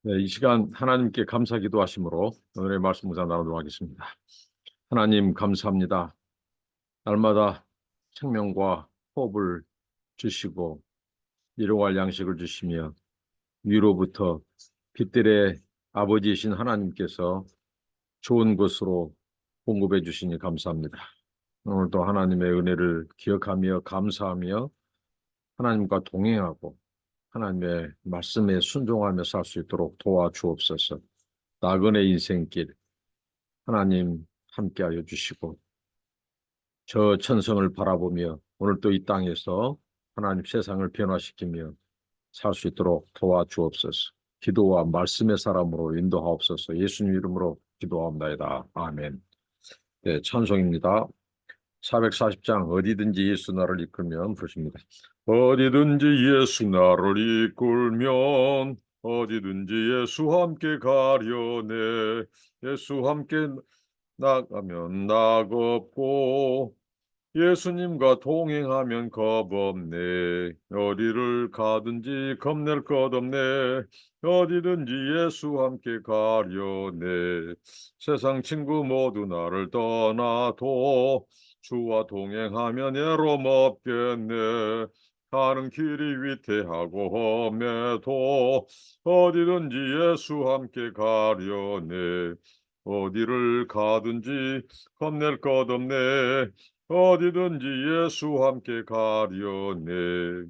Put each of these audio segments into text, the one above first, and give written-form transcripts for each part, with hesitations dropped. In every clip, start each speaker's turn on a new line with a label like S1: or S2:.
S1: 네, 이 시간 하나님께 감사 기도하심으로 오늘의 말씀 묵상 나누도록 하겠습니다. 하나님 감사합니다. 날마다 생명과 호흡을 주시고 일용할 양식을 주시며 위로부터 빛들의 아버지이신 하나님께서 좋은 것으로 공급해 주시니 감사합니다. 오늘도 하나님의 은혜를 기억하며 감사하며 하나님과 동행하고 하나님의 말씀에 순종하며 살 수 있도록 도와주옵소서. 나그네 인생길 하나님 함께하여 주시고 저 천성을 바라보며 오늘 또 이 땅에서 하나님 세상을 변화시키며 살 수 있도록 도와주옵소서. 기도와 말씀의 사람으로 인도하옵소서. 예수님 이름으로 기도합니다. 아멘. 네, 찬송입니다. 440장 어디든지 예수 나를 이끌면 부르십니다. 어디든지 예수 나를 이끌면 어디든지 예수 함께 가려네. 예수 함께 나가면 낙 없고 예수님과 동행하면 겁 없네. 어디를 가든지 겁낼 것 없네. 어디든지 예수 함께 가려네. 세상 친구 모두 나를 떠나도 주와 동행하면 애로움 없겠네. 가는 길이 위태하고 험해도 어디든지 예수 함께 가려네. 어디를 가든지 겁낼 것 없네. 어디든지 예수 함께 가려네.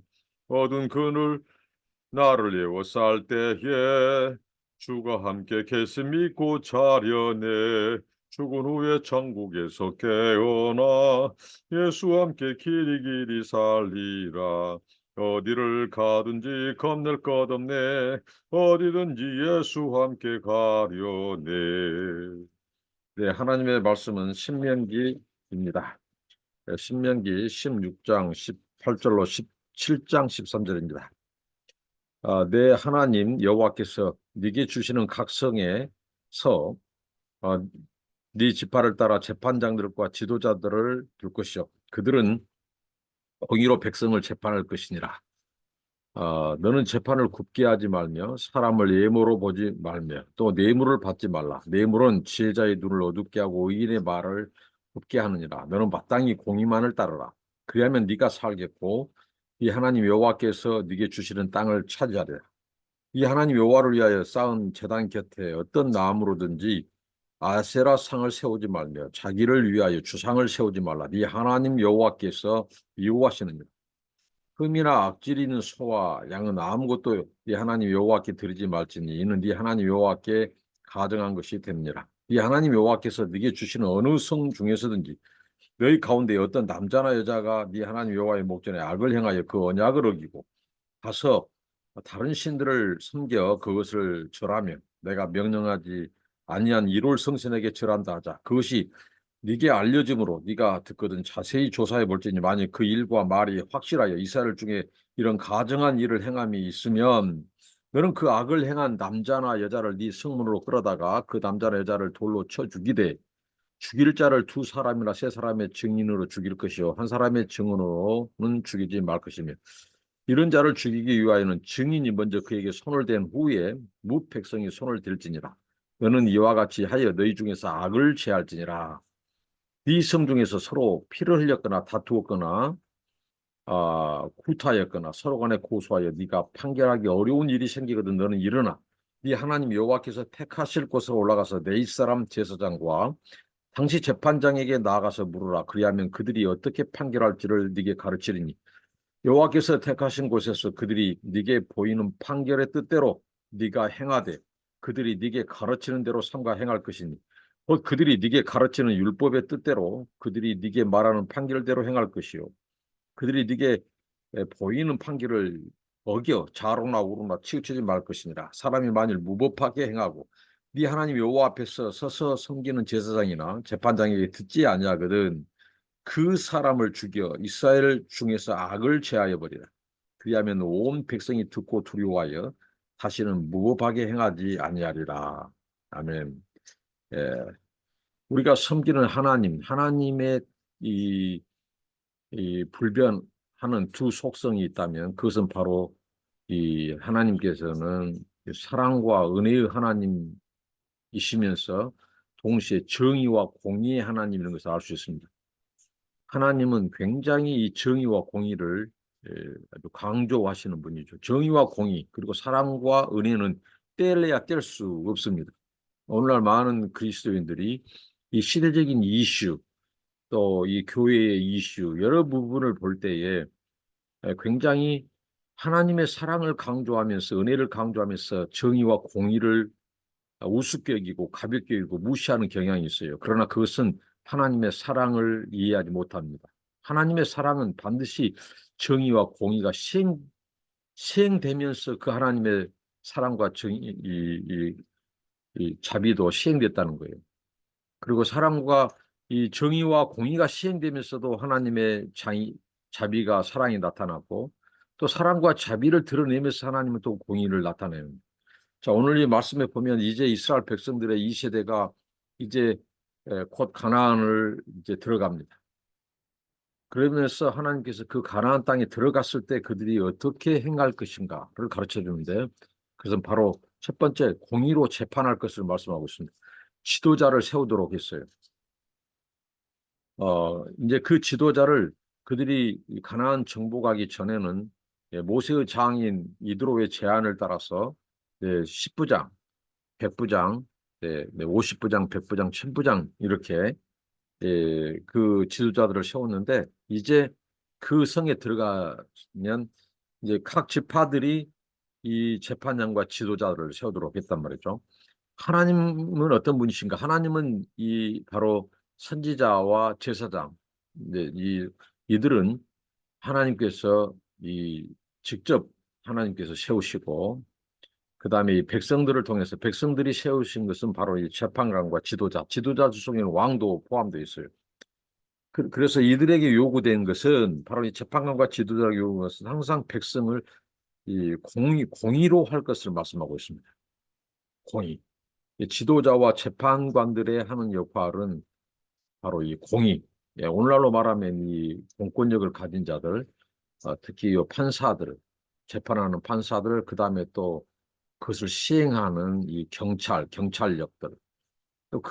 S1: 어두운 그늘 나를 에워쌀 때에 주가 함께 계심 믿고 자려네. 죽은 후에 천국에서 깨어나 예수 함께 길이 살리라. 어디를 가든지 겁낼 것 없네. 어디든지 예수 함께 가려네. 네, 하나님의 말씀은 신명기입니다. 신명기 16장 18절로 17장 13절입니다. 내 하나님 여호와께서 네게 주시는 각 성에서 네 지파를 따라 재판장들과 지도자들을 둘 것이요 그들은 공의로 백성을 재판할 것이니라. 너는 재판을 굽게 하지 말며 사람을 예모로 보지 말며 또 뇌물을 받지 말라. 뇌물은 지혜자의 눈을 어둡게 하고 의인의 말을 굽게 하느니라. 너는 마땅히 공의만을 따르라. 그리하면 네가 살겠고 이 하나님 여호와께서 네게 주시는 땅을 차지하리라. 이 하나님 여호와를 위하여 쌓은 제단 곁에 어떤 나무로든지 아세라 상을 세우지 말며 자기를 위하여 주상을 세우지 말라. 네 하나님 여호와께서 미워하시느니라. 흠이나 악질이 있는 소와 양은 아무것도 네 하나님 여호와께 드리지 말지니 이는 네 하나님 여호와께 가증한 것이 됩니다. 네 하나님 여호와께서 네게 주시는 어느 성 중에서든지 너희 가운데 어떤 남자나 여자가 네 하나님 여호와의 목전에 악을 행하여 그 언약을 어기고 가서 다른 신들을 섬겨 그것을 절하며 내가 명령하지 아니한 이롤 성신에게 절한다 하자. 그것이 네게 알려짐으로 네가 듣거든 자세히 조사해 볼지니 만일 그 일과 말이 확실하여 이스라엘 중에 이런 가증한 일을 행함이 있으면 너는 그 악을 행한 남자나 여자를 네 성문으로 끌어다가 그 남자나 여자를 돌로 쳐 죽이되 죽일 자를 두 사람이나 세 사람의 증인으로 죽일 것이요 한 사람의 증언으로는 죽이지 말 것이며 이런 자를 죽이기 위하여는 증인이 먼저 그에게 손을 댄 후에 무백성이 손을 들지니라. 너는 이와 같이 하여 너희 중에서 악을 제할지니라. 네 성 중에서 서로 피를 흘렸거나 다투었거나 구타였거나 서로 간에 고소하여 네가 판결하기 어려운 일이 생기거든 너는 일어나 네 하나님 여호와께서 택하실 곳으로 올라가서 내 이스라엘 제사장과 당시 재판장에게 나아가서 물으라. 그리하면 그들이 어떻게 판결할지를 네게 가르치리니 여호와께서 택하신 곳에서 그들이 네게 보이는 판결의 뜻대로 네가 행하되 그들이 네게 가르치는 대로 삼가 행할 것이니 곧 그들이 네게 가르치는 율법의 뜻대로 그들이 네게 말하는 판결대로 행할 것이요 그들이 네게 보이는 판결을 어겨 좌로나 우로나 치우치지 말 것이니라. 사람이 만일 무법하게 행하고 네 하나님 여호와 앞에서 서서 섬기는 제사장이나 재판장에게 듣지 아니하거든 그 사람을 죽여 이스라엘 중에서 악을 제하여 버리라. 그리하면 온 백성이 듣고 두려워하여 다시는 무법하게 행하지 아니하리라. 아멘. 예, 우리가 섬기는 하나님의 이, 이 불변하는 두 속성이 있다면 그것은 바로 이 하나님께서는 사랑과 은혜의 하나님이시면서 동시에 정의와 공의의 하나님인 것을 알 수 있습니다. 하나님은 굉장히 이 정의와 공의를 아주 강조하시는 분이죠. 정의와 공의 그리고 사랑과 은혜는 떼려야 뗄 수 없습니다. 오늘날 많은 그리스도인들이 이 시대적인 이슈 또 이 교회의 이슈 여러 부분을 볼 때에 굉장히 하나님의 사랑을 강조하면서 은혜를 강조하면서 정의와 공의를 우습게 여기고 가볍게 여기고 무시하는 경향이 있어요. 그러나 그것은 하나님의 사랑을 이해하지 못합니다. 하나님의 사랑은 반드시 정의와 공의가 시행되면서 그 하나님의 사랑과 정의, 이 자비도 시행됐다는 거예요. 그리고 사랑과 이 정의와 공의가 시행되면서도 하나님의 자비가 사랑이 나타나고 또 사랑과 자비를 드러내면서 하나님은 또 공의를 나타내는. 자, 오늘 이 말씀에 보면 이제 이스라엘 백성들의 이 세대가 이제 곧 가나안을 이제 들어갑니다. 그러면서 하나님께서 그 가나안 땅에 들어갔을 때 그들이 어떻게 행할 것인가를 가르쳐 주는데 그것은 바로 첫 번째 공의로 재판할 것을 말씀하고 있습니다. 지도자를 세우도록 했어요. 이제 그 지도자를 그들이 가나안 정복하기 전에는 모세의 장인 이드로의 제안을 따라서 10부장, 100부장, 50부장, 100부장, 1000부장 이렇게 그 지도자들을 세웠는데 이제 그 성에 들어가면 이제 각 지파들이 이 재판장과 지도자들을 세우도록 했단 말이죠. 하나님은 어떤 분이신가? 하나님은 이 바로 선지자와 제사장, 이들은 하나님께서 이 직접 하나님께서 세우시고 그 다음에 이 백성들을 통해서 백성들이 세우신 것은 바로 이 재판관과 지도자 중에는 왕도 포함되어 있어요. 그래서 이들에게 요구된 것은 바로 이 재판관과 지도자에게 요구한 것은 항상 백성을 이 공의로 할 것을 말씀하고 있습니다. 공의. 이 지도자와 재판관들의 하는 역할은 바로 이 공의. 오늘날로 말하면 이 공권력을 가진 자들, 특히 이 판사들, 재판하는 판사들, 그 다음에 또 그것을 시행하는 이 경찰력들, 또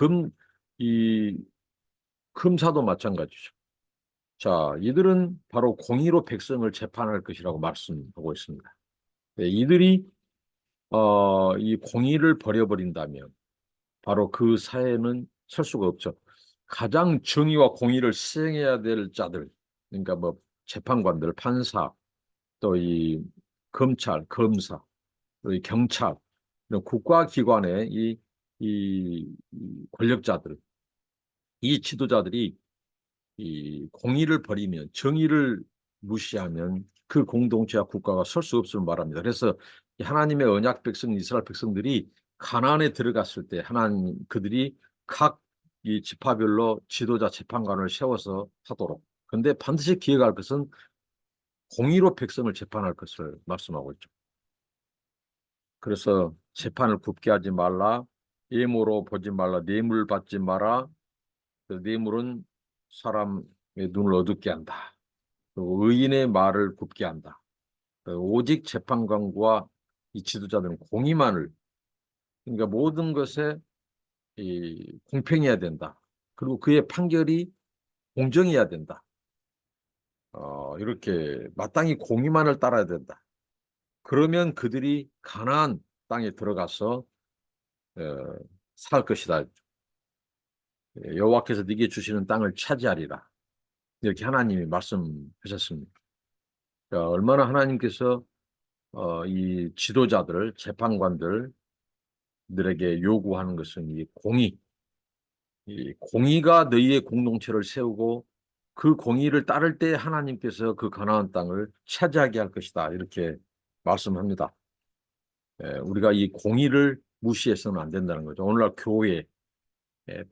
S1: 이 검사도 마찬가지죠. 자, 이들은 바로 공의로 백성을 재판할 것이라고 말씀하고 있습니다. 이들이 이 공의를 버려버린다면 바로 그 사회는 설 수가 없죠. 가장 정의와 공의를 시행해야 될 자들, 그러니까 뭐 재판관들, 판사, 또 이 검찰, 검사, 또 이 경찰, 이런 국가기관의 이 권력자들, 이 지도자들이 이 공의를 버리면 정의를 무시하면 그 공동체와 국가가 설 수 없음을 말합니다. 그래서 하나님의 언약 백성 이스라엘 백성들이 가나안에 들어갔을 때 하나님 그들이 각 이 지파별로 지도자 재판관을 세워서 하도록. 근데 반드시 기억할 것은 공의로 백성을 재판할 것을 말씀하고 있죠. 그래서 재판을 굽게 하지 말라, 예모로 보지 말라, 뇌물 받지 마라. 그 뇌물은 사람의 눈을 어둡게 한다. 의인의 말을 굽게 한다. 오직 재판관과 이 지도자들은 공의만을 그러니까 모든 것에 공평해야 된다. 그리고 그의 판결이 공정해야 된다. 이렇게 마땅히 공의만을 따라야 된다. 그러면 그들이 가나안 땅에 들어가서 어, 살 것이다. 여호와께서 네게 주시는 땅을 차지하리라. 이렇게 하나님이 말씀하셨습니다. 그러니까 얼마나 하나님께서 이 지도자들, 재판관들에게 요구하는 것은 이 공의가 너희의 공동체를 세우고 그 공의를 따를 때 하나님께서 그 가나안 땅을 차지하게 할 것이다. 이렇게 말씀합니다. 우리가 이 공의를 무시해서는 안 된다는 거죠. 오늘날 교회,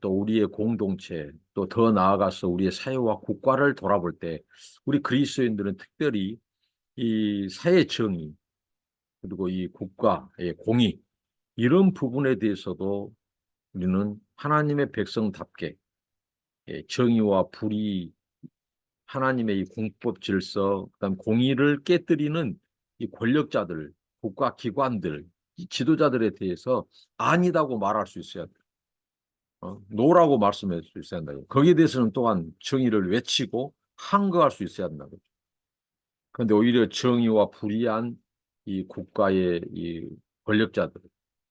S1: 또 우리의 공동체, 또 더 나아가서 우리의 사회와 국가를 돌아볼 때 우리 그리스도인들은 특별히 이 사회 정의 그리고 이 국가의 공의 이런 부분에 대해서도 우리는 하나님의 백성답게 정의와 불의, 하나님의 이 공법 질서, 그다음 공의를 깨뜨리는 이 권력자들, 국가 기관들 이 지도자들에 대해서 아니다고 말할 수 있어야 돼. 노라고 말씀할 수 있어야 한다. 거기에 대해서는 또한 정의를 외치고 항거할 수 있어야 한다. 그런데 오히려 정의와 불의한 이 국가의 이 권력자들,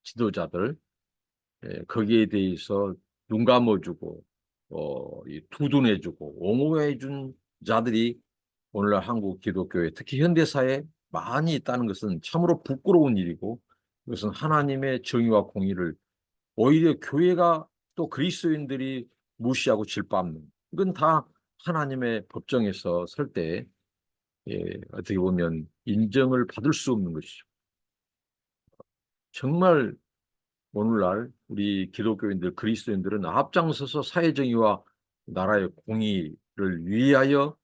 S1: 지도자들, 거기에 대해서 눈 감아주고, 이 두둔해주고, 옹호해준 자들이 오늘날 한국 기독교에 특히 현대사에 많이 있다는 것은 참으로 부끄러운 일이고, 이것은 하나님의 정의와 공의를 오히려 교회가 또 그리스도인들이 무시하고 질투하는, 이건 다 하나님의 법정에서 설 때 어떻게 보면 인정을 받을 수 없는 것이죠. 정말 오늘날 우리 기독교인들, 그리스도인들은 앞장서서 사회정의와 나라의 공의를 위하여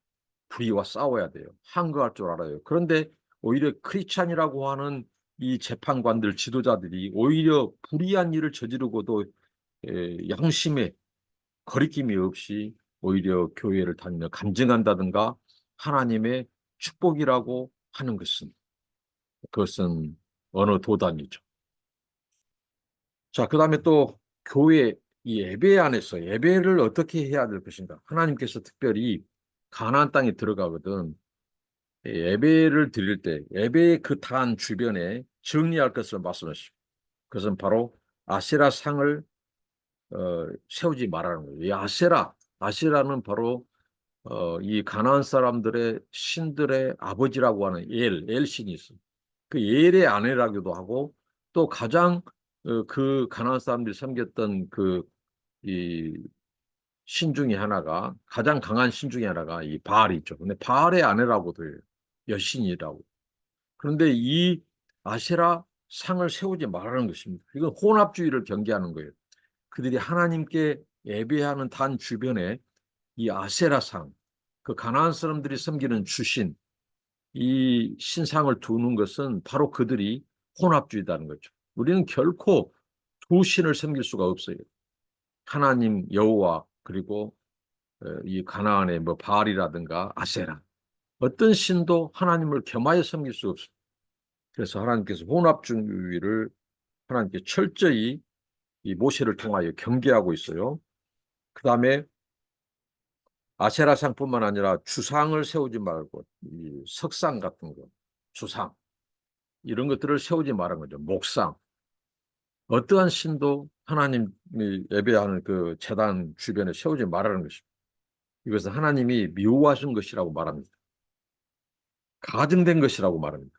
S1: 불의와 싸워야 돼요. 항거할 줄 알아요. 그런데 오히려 크리스찬이라고 하는 이 재판관들, 지도자들이 오히려 불의한 일을 저지르고도 양심에 거리낌이 없이 오히려 교회를 다니며 간증한다든가 하나님의 축복이라고 하는 것은 그것은 어느 도단이죠. 자, 그다음에 또 교회 이 예배 안에서 예배를 어떻게 해야 될 것인가? 하나님께서 특별히 가나안 땅에 들어가거든 예배를 드릴 때 예배의 그 단 주변에 정리할 것을 말씀하시고 그것은 바로 아세라 상을 세우지 말라는 거예요. 이 아세라는 바로 이 가나안 사람들의 신들의 아버지라고 하는 엘 신이 있어요. 그 엘의 아내라기도 하고 또 가장 그 가나안 사람들이 섬겼던 그 이 신 중에 하나가 가장 강한 신 중에 하나가 이 바알이죠. 근데 바알의 아내라고도 해요. 여신이라고. 그런데 이 아세라 상을 세우지 말라는 것입니다. 이건 혼합주의를 경계하는 거예요. 그들이 하나님께 예배하는 단 주변에 이 아세라 상, 그 가나안 사람들이 섬기는 주신 이 신상을 두는 것은 바로 그들이 혼합주의다는 거죠. 우리는 결코 두 신을 섬길 수가 없어요. 하나님 여호와 그리고 이 가나안의 뭐 바알이라든가 아세라 어떤 신도 하나님을 겸하여 섬길 수 없습니다. 그래서 하나님께서 혼합주의를 하나님께 철저히 이 모세를 통하여 경계하고 있어요. 그 다음에 아세라 상뿐만 아니라 주상을 세우지 말고 이 석상 같은 거, 주상 이런 것들을 세우지 말은 거죠. 목상 어떠한 신도 하나님이 예배하는 그 제단 주변에 세우지 말라는 것입니다. 이것은 하나님이 미워하신 것이라고 말합니다. 가증된 것이라고 말합니다.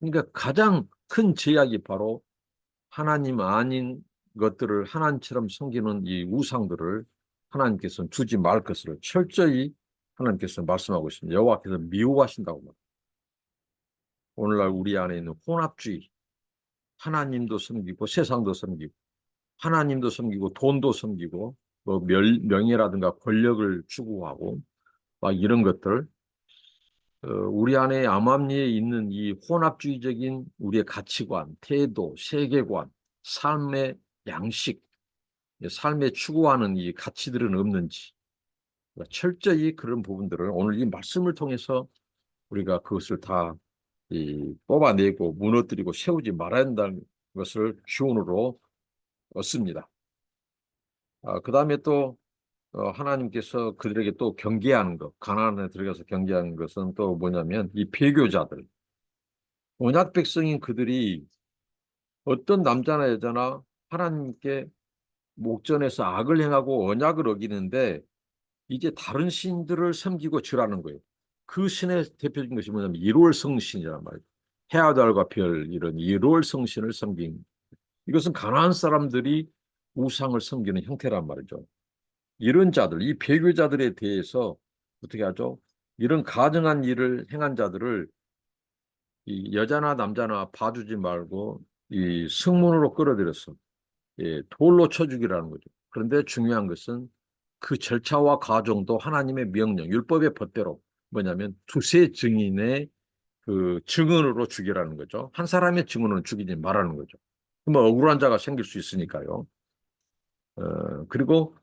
S1: 그러니까 가장 큰 제약이 바로 하나님 아닌 것들을 하나님처럼 섬기는 이 우상들을 하나님께서는 두지 말 것을 철저히 하나님께서 말씀하고 있습니다. 여호와께서 미워하신다고 말합니다. 오늘날 우리 안에 있는 혼합주의, 하나님도 섬기고 세상도 섬기고 하나님도 섬기고 돈도 섬기고 뭐 명예라든가 권력을 추구하고 막 이런 것들 우리 안에 암암리에 있는 이 혼합주의적인 우리의 가치관, 태도, 세계관, 삶의 양식, 삶에 추구하는 이 가치들은 없는지 철저히 그런 부분들을 오늘 이 말씀을 통해서 우리가 그것을 다 뽑아내고 무너뜨리고 세우지 말아야 한다는 것을 교훈으로 얻습니다. 그 다음에 또 하나님께서 그들에게 또 경계하는 것, 가나안에 들어가서 경계하는 것은 또 뭐냐면 이 배교자들, 언약 백성인 그들이 어떤 남자나 여자나 하나님께 목전에서 악을 행하고 언약을 어기는데 이제 다른 신들을 섬기고 절하는 거예요. 그 신의 대표적인 것이 뭐냐면 일월 성신이란 말이에요. 해와 달과 별 이런 일월 성신을 섬긴 이것은 가나안 사람들이 우상을 섬기는 형태란 말이죠. 이런 자들, 이 배교자들에 대해서 어떻게 하죠? 이런 가증한 일을 행한 자들을 이 여자나 남자나 봐주지 말고 이 성문으로 끌어들여서 돌로 쳐 죽이라는 거죠. 그런데 중요한 것은 그 절차와 과정도 하나님의 명령, 율법의 법대로 뭐냐면 두세 증인의 그 증언으로 죽이라는 거죠. 한 사람의 증언으로 죽이지 말라는 거죠. 그러면 억울한 자가 생길 수 있으니까요. 그리고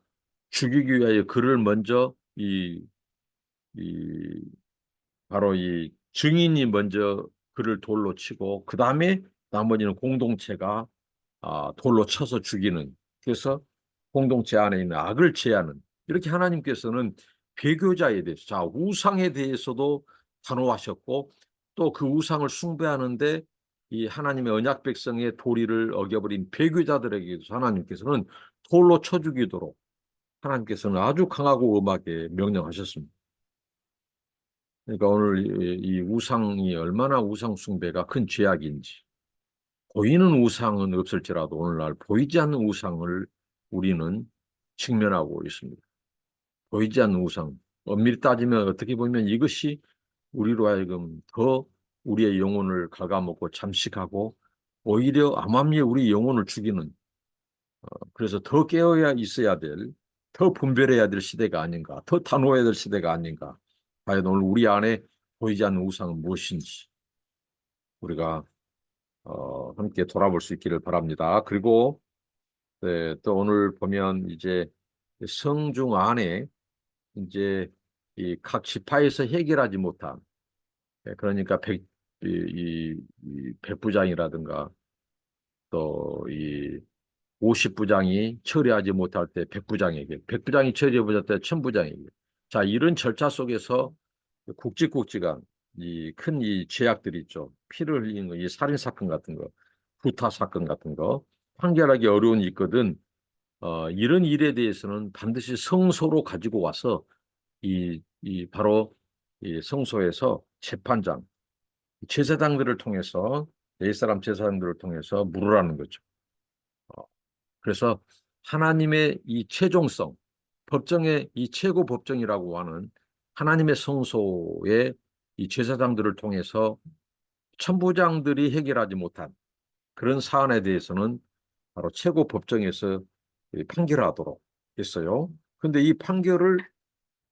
S1: 죽이기 위하여 그를 먼저 이 바로 이 증인이 먼저 그를 돌로 치고 그 다음에 나머지는 공동체가 돌로 쳐서 죽이는, 그래서 공동체 안에 있는 악을 제하는, 이렇게 하나님께서는 배교자에 대해서, 자, 우상에 대해서도 단호하셨고, 또 그 우상을 숭배하는데 이 하나님의 언약 백성의 도리를 어겨버린 배교자들에게도 하나님께서는 돌로 쳐 죽이도록 하나님께서는 아주 강하고 엄하게 명령하셨습니다. 그러니까 오늘 이 우상이 얼마나 우상 숭배가 큰 죄악인지, 보이는 우상은 없을지라도 오늘날 보이지 않는 우상을 우리는 직면하고 있습니다. 보이지 않는 우상. 엄밀히 따지면 어떻게 보면 이것이 우리로 하여금 더 우리의 영혼을 갉아먹고 잠식하고 오히려 암암리에 우리 영혼을 죽이는, 그래서 더 깨어야 있어야 될, 더 분별해야 될 시대가 아닌가, 더 단호해야 될 시대가 아닌가. 과연 오늘 우리 안에 보이지 않는 우상은 무엇인지 우리가 함께 돌아볼 수 있기를 바랍니다. 그리고 네, 또 오늘 보면 이제 성중 안에 이제 이 각 지파에서 해결하지 못한, 그러니까 이 백부장이라든가 또 이 50부장이 처리하지 못할 때 백부장에게, 백부장이 처리하지 못할 때 천부장에게. 자, 이런 절차 속에서 굵직굵직한 이 큰 이 죄악들이 있죠. 피를 흘리는 거, 이 살인 사건 같은 거, 구타 사건 같은 거 판결하기 어려운 일 있거든. 이런 일에 대해서는 반드시 성소로 가지고 와서 이 바로 이 성소에서 재판장, 제사장들을 통해서, 옛사람 제사장들을 통해서 물으라는 거죠. 그래서 하나님의 이 최종성, 법정의 이 최고 법정이라고 하는 하나님의 성소의 이 제사장들을 통해서 천부장들이 해결하지 못한 그런 사안에 대해서는 바로 최고 법정에서 판결하도록 했어요. 그런데 이 판결을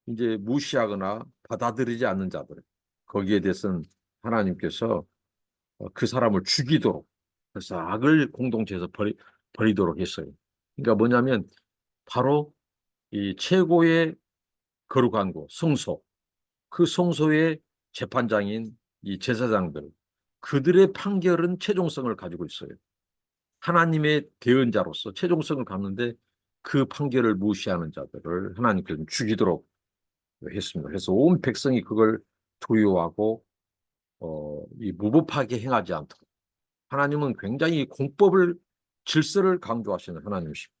S1: 이제 무시하거나 받아들이지 않는 자들, 거기에 대해서는 하나님께서 그 사람을 죽이도록, 그래서 악을 공동체에서 버리도록 했어요. 그러니까 뭐냐면 바로 이 최고의 거룩한 곳, 성소, 그 성소의 재판장인 이 제사장들, 그들의 판결은 최종성을 가지고 있어요. 하나님의 대언자로서 최종성을 갖는데 그 판결을 무시하는 자들을 하나님께서 죽이도록 했습니다. 그래서 온 백성이 그걸 두려워하고 이 무법하게 행하지 않도록, 하나님은 굉장히 공법을, 질서를 강조하시는 하나님이십니다.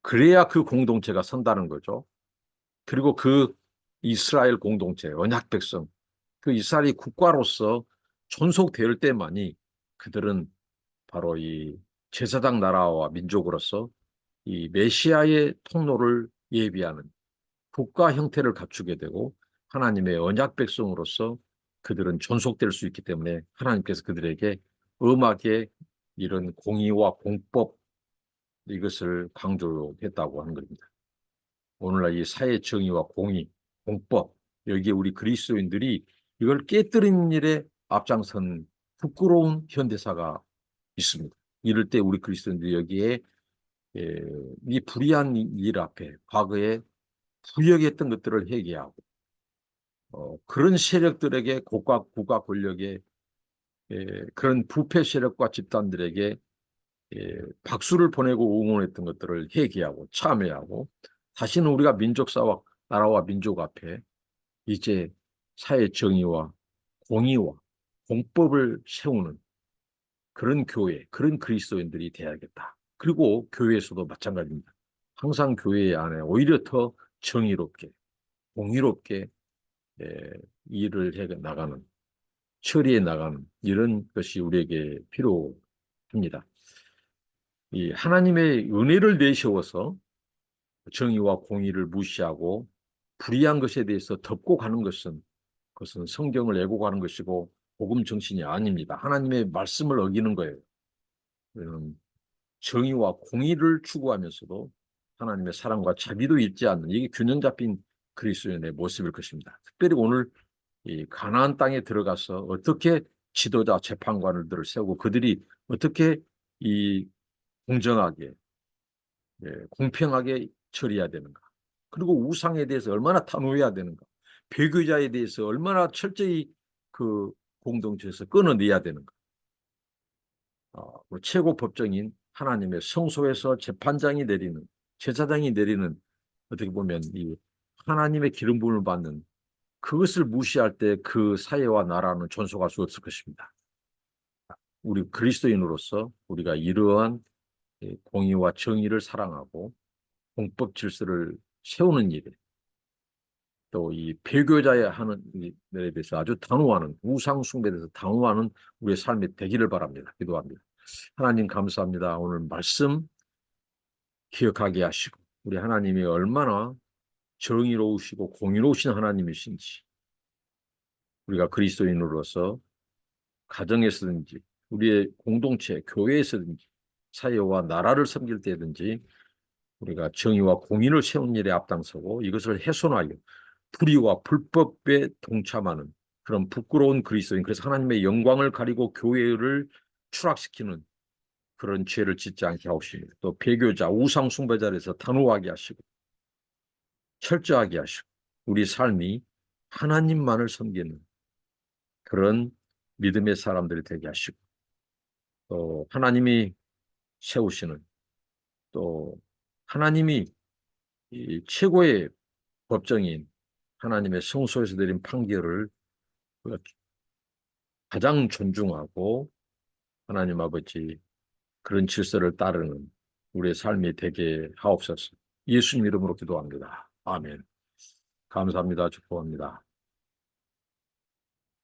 S1: 그래야 그 공동체가 선다는 거죠. 그리고 그 이스라엘 공동체, 언약 백성, 그 이스라엘이 국가로서 존속될 때만이 그들은 바로 이 제사장 나라와 민족으로서 이 메시아의 통로를 예비하는 국가 형태를 갖추게 되고 하나님의 언약 백성으로서 그들은 존속될 수 있기 때문에 하나님께서 그들에게 엄하게 이런 공의와 공법, 이것을 강조했다고 하는 겁니다. 오늘날 이 사회 정의와 공의, 공법, 여기에 우리 그리스도인들이 이걸 깨뜨리는 일에 앞장선 부끄러운 현대사가 있습니다. 이럴 때 우리 그리스도인들이 여기에 이 불의한 일 앞에 과거에 부역했던 것들을 회개하고 그런 세력들에게 국가 권력의 그런 부패 세력과 집단들에게 박수를 보내고 응원했던 것들을 회개하고 참회하고 다시는 우리가 민족사와 나라와 민족 앞에 이제 사회 정의와 공의와 공법을 세우는 그런 교회, 그런 그리스도인들이 돼야겠다. 그리고 교회에서도 마찬가지입니다. 항상 교회 안에 오히려 더 정의롭게, 공의롭게 일을 해 나가는, 처리해 나가는 이런 것이 우리에게 필요합니다. 이 하나님의 은혜를 내세워서 정의와 공의를 무시하고 불의한 것에 대해서 덮고 가는 것은, 그것은 성경을 애고가는 것이고 복음 정신이 아닙니다. 하나님의 말씀을 어기는 거예요. 정의와 공의를 추구하면서도 하나님의 사랑과 자비도 잊지 않는, 이게 균형 잡힌 그리스도인의 모습일 것입니다. 특별히 오늘 이 가나안 땅에 들어가서 어떻게 지도자 재판관들을 세우고 그들이 어떻게 이 공정하게, 공평하게 처리해야 되는가, 그리고 우상에 대해서 얼마나 단호해야 되는가, 배교자에 대해서 얼마나 철저히 그 공동체에서 끊어내야 되는 것. 최고 법정인 하나님의 성소에서 재판장이 내리는, 제사장이 내리는, 어떻게 보면 이 하나님의 기름 부음을 받는, 그것을 무시할 때 그 사회와 나라는 존속할 수 없을 것입니다. 우리 그리스도인으로서 우리가 이러한 공의와 정의를 사랑하고 공법 질서를 세우는 일에, 또 이 배교자야 하는 일에 대해서 아주 단호하는, 우상 숭배에 대해서 단호하는 우리의 삶이 되기를 바랍니다. 기도합니다. 하나님 감사합니다. 오늘 말씀 기억하게 하시고, 우리 하나님이 얼마나 정의로우시고 공의로우신 하나님이신지, 우리가 그리스도인으로서 가정에서든지 우리의 공동체, 교회에서든지 사회와 나라를 섬길 때든지 우리가 정의와 공의를 세운 일에 앞장서고 이것을 훼손하여 불의와 불법에 동참하는 그런 부끄러운 그리스도인, 그래서 하나님의 영광을 가리고 교회를 추락시키는 그런 죄를 짓지 않게 하옵시며, 또 배교자, 우상 숭배자에서 단호하게 하시고 철저하게 하시고 우리 삶이 하나님만을 섬기는 그런 믿음의 사람들이 되게 하시고, 또 하나님이 세우시는, 또 하나님이 이 최고의 법정인 하나님의 성소에서 내린 판결을 가장 존중하고 하나님 아버지 그런 질서를 따르는 우리의 삶이 되게 하옵소서. 예수님 이름으로 기도합니다. 아멘. 감사합니다. 축복합니다.